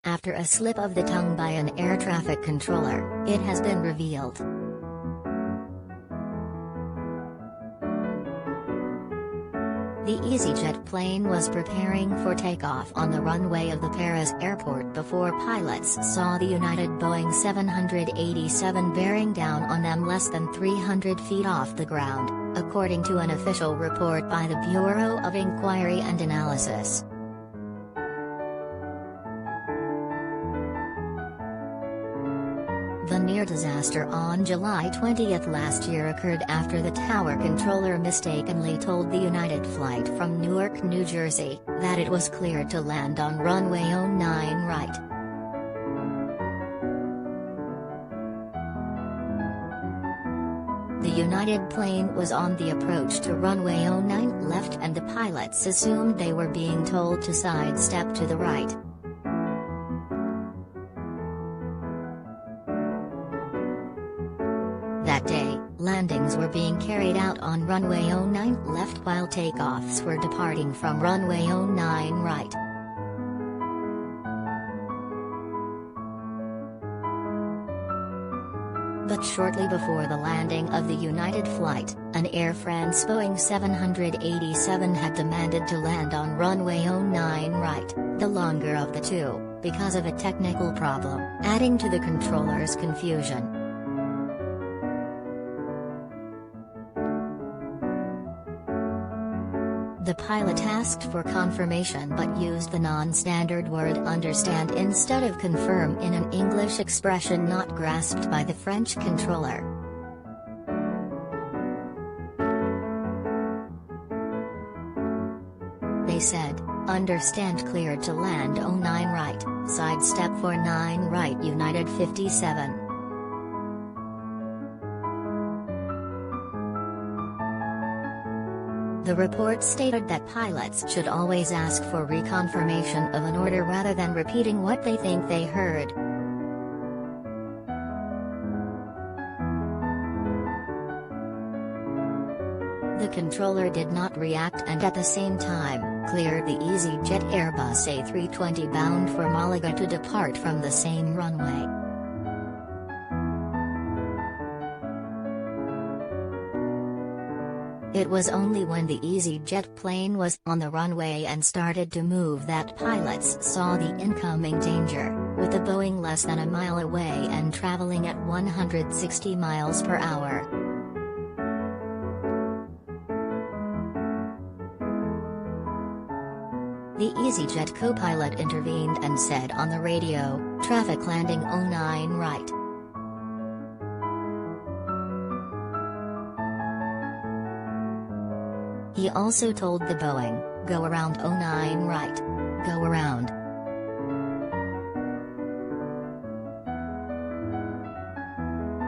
After a slip of the tongue by an air traffic controller, it has been revealed. The easyJet plane was preparing for takeoff on the runway of the Paris airport before pilots saw the United Boeing 787 bearing down on them less than 300 feet off the ground, according to an official report by the Bureau of Inquiry and Analysis. The near disaster on July 20 last year occurred after the tower controller mistakenly told the United flight from Newark, New Jersey, that it was cleared to land on runway 09 right. The United plane was on the approach to runway 09 left and the pilots assumed they were being told to sidestep to the right. That day, landings were being carried out on runway 09 left while takeoffs were departing from runway 09 right. But shortly before the landing of the United flight, an Air France Boeing 787 had demanded to land on runway 09 right, the longer of the two, because of a technical problem, adding to the controller's confusion. The pilot asked for confirmation but used the non-standard word understand instead of confirm in an English expression not grasped by the French controller. They said, "Understand cleared to land 09 right, sidestep for 9 right United 57. The report stated that pilots should always ask for reconfirmation of an order rather than repeating what they think they heard. The controller did not react and at the same time, cleared the easyJet Airbus A320 bound for Malaga to depart from the same runway. It was only when the easyJet plane was on the runway and started to move that pilots saw the incoming danger, with the Boeing less than a mile away and traveling at 160 miles per hour. The easyJet co-pilot intervened and said on the radio, "Traffic landing 09 right." He also told the Boeing, "Go around 09 right. Go around."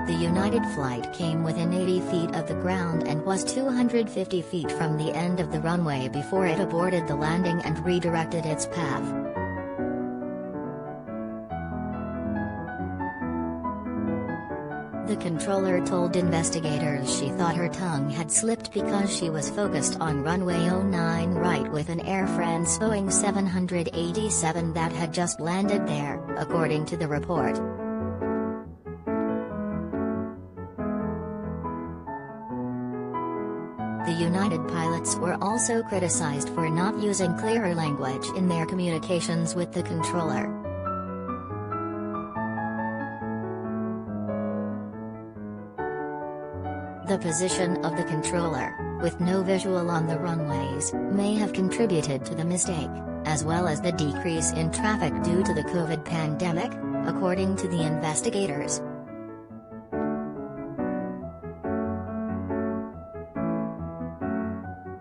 The United flight came within 80 feet of the ground and was 250 feet from the end of the runway before it aborted the landing and redirected its path. The controller told investigators she thought her tongue had slipped because she was focused on runway 09 right with an Air France Boeing 787 that had just landed there, according to the report. The United pilots were also criticized for not using clearer language in their communications with the controller. The position of the controller, with no visual on the runways, may have contributed to the mistake, as well as the decrease in traffic due to the COVID pandemic, according to the investigators.